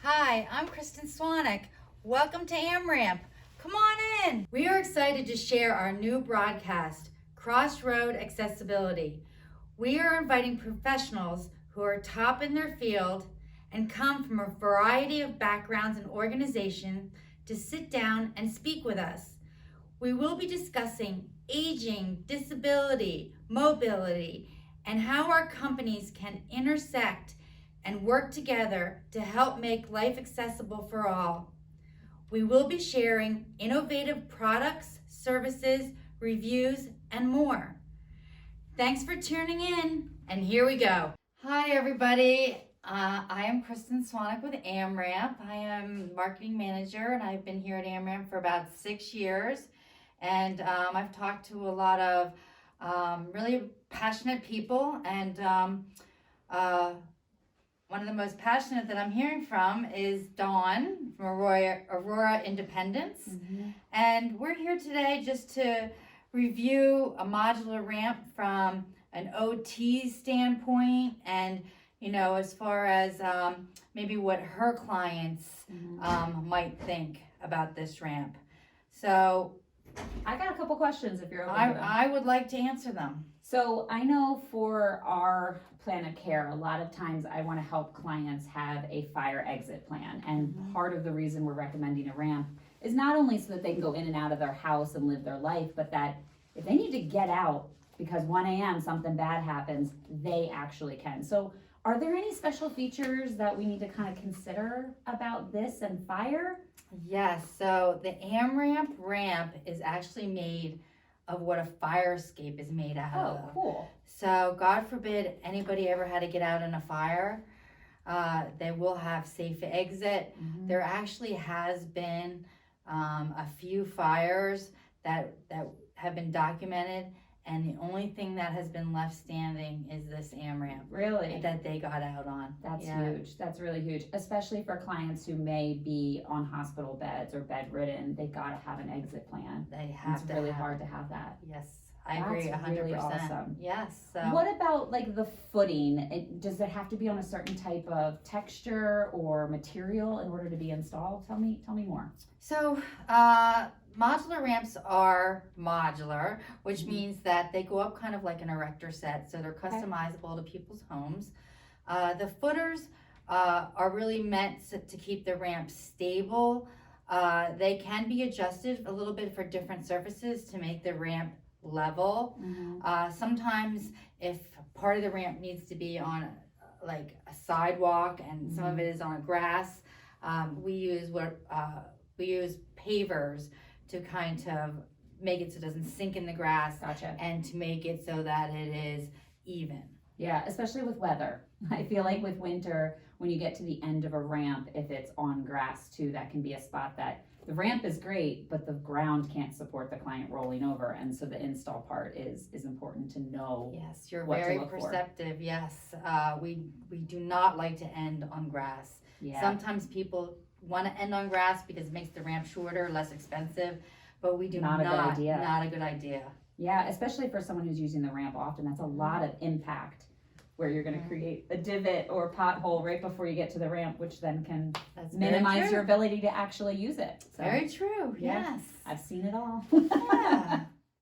Hi, I'm Kristin. Welcome to Amramp. Come on in. We are excited to share our new broadcast, Crossroad Accessibility. We are inviting professionals who are top in their field and come from a variety of backgrounds and organizations to sit down and speak with us. We will be discussing aging, disability, mobility, and how our companies can intersect and work together to help make life accessible for all. We will be sharing innovative products, services, reviews, and more. Thanks for tuning in, and here we go. Hi, everybody. I am Kristin with Amramp. I am marketing manager, and I've been here at Amramp for about 6 years. And I've talked to a lot of really passionate people, and one of the most passionate that I'm hearing from is Dawn from Aurora Independence. Mm-hmm. And we're here today just to review a modular ramp from an OT standpoint, and as far as maybe what her clients might think about this ramp. So I got a couple questions if you're open to them. I would like to answer them. So I know for our plan of care, a lot of times I want to help clients have a fire exit plan. And part of the reason we're recommending a ramp is not only so that they can go in and out of their house and live their life, but that if they need to get out because 1 a.m. something bad happens, they actually can. So are there any special features that we need to kind of consider about this and fire? Yes, so the Amramp ramp is actually made of what a fire escape is made out of. Oh, cool. So God forbid anybody ever had to get out in a fire, they will have safe exit. Mm-hmm. There actually has been a few fires that have been documented, and the only thing that has been left standing is this Amramp. Really? That they got out on. That's huge. That's really huge, especially for clients who may be on hospital beds or bedridden. They got to have an exit plan. They have it's really hard to have that. Yes, I agree 100%. Really awesome. Yes. So. What about like the footing? Does it have to be on a certain type of texture or material in order to be installed? Tell me more. So, modular ramps are modular, which means that they go up kind of like an erector set, so they're customizable to people's homes. The footers are really meant to keep the ramp stable. They can be adjusted a little bit for different surfaces to make the ramp level. Mm-hmm. Sometimes if part of the ramp needs to be on like a sidewalk and some of it is on grass, we use pavers to kind of make it so it doesn't sink in the grass. Gotcha. And to make it so that it is even. Yeah, especially with weather. I feel like with winter, when you get to the end of a ramp, if it's on grass too, that can be a spot that the ramp is great, but the ground can't support the client rolling over. And so the install part is important to know. Yes, you're very perceptive. Yes, we do not like to end on grass. Yeah. Sometimes people want to end on grass because it makes the ramp shorter, less expensive, but we do not. Not a good idea. Yeah, especially for someone who's using the ramp often. That's a lot of impact where you're going to create a divot or pothole right before you get to the ramp, which then can minimize your ability to actually use it. So, very true. Yes. I've seen it all. Yeah.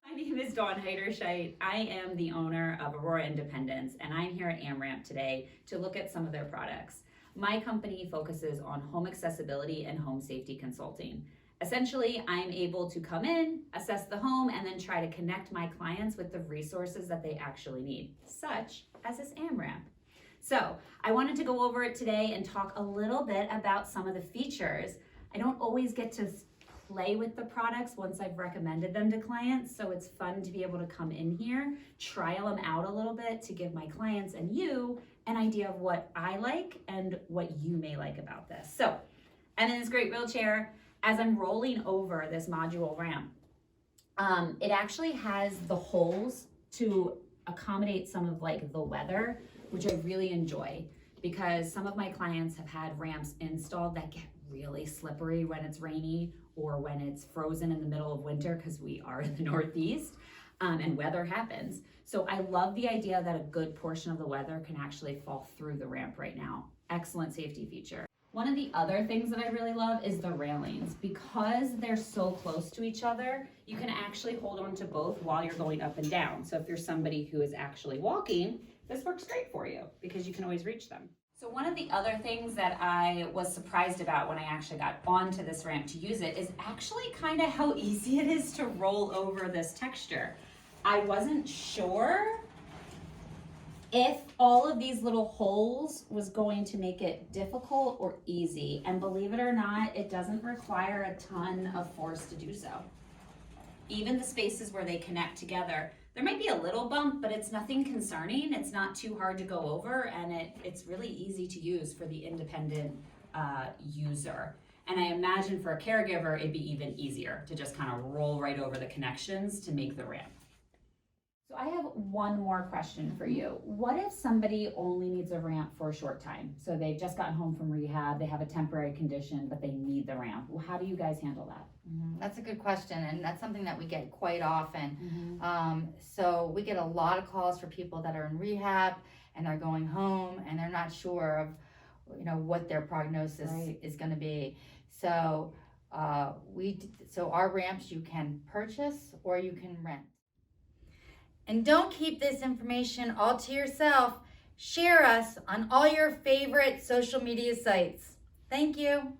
My name is Dawn Heiderscheit. I am the owner of Aurora Independence, and I'm here at Amramp today to look at some of their products. My company focuses on home accessibility and home safety consulting. Essentially, I'm able to come in, assess the home, and then try to connect my clients with the resources that they actually need, such as this Amramp. So I wanted to go over it today and talk a little bit about some of the features. I don't always get to play with the products once I've recommended them to clients, so it's fun to be able to come in here, trial them out a little bit to give my clients and you an idea of what I like and what you may like about this. So I'm in this great wheelchair. As I'm rolling over this modular ramp, it actually has the holes to accommodate some of like the weather, which I really enjoy because some of my clients have had ramps installed that get really slippery when it's rainy or when it's frozen in the middle of winter because we are in the Northeast and weather happens. So I love the idea that a good portion of the weather can actually fall through the ramp right now. Excellent safety feature. One of the other things that I really love is the railings. Because they're so close to each other, you can actually hold on to both while you're going up and down. So if you're somebody who is actually walking, this works great for you because you can always reach them. So one of the other things that I was surprised about when I actually got onto this ramp to use it is actually kind of how easy it is to roll over this texture. I wasn't sure if all of these little holes was going to make it difficult or easy. And believe it or not, it doesn't require a ton of force to do so. Even the spaces where they connect together, there might be a little bump, but it's nothing concerning. It's not too hard to go over, and it's really easy to use for the independent user. And I imagine for a caregiver, it'd be even easier to just kind of roll right over the connections to make the ramp. So I have one more question for you. What if somebody only needs a ramp for a short time? So they've just gotten home from rehab, they have a temporary condition, but they need the ramp. Well, how do you guys handle that? That's a good question, and that's something that we get quite often. So we get a lot of calls for people that are in rehab and they're going home and they're not sure of, what their prognosis is going to be. So our ramps you can purchase or you can rent. And don't keep this information all to yourself. Share us on all your favorite social media sites. Thank you.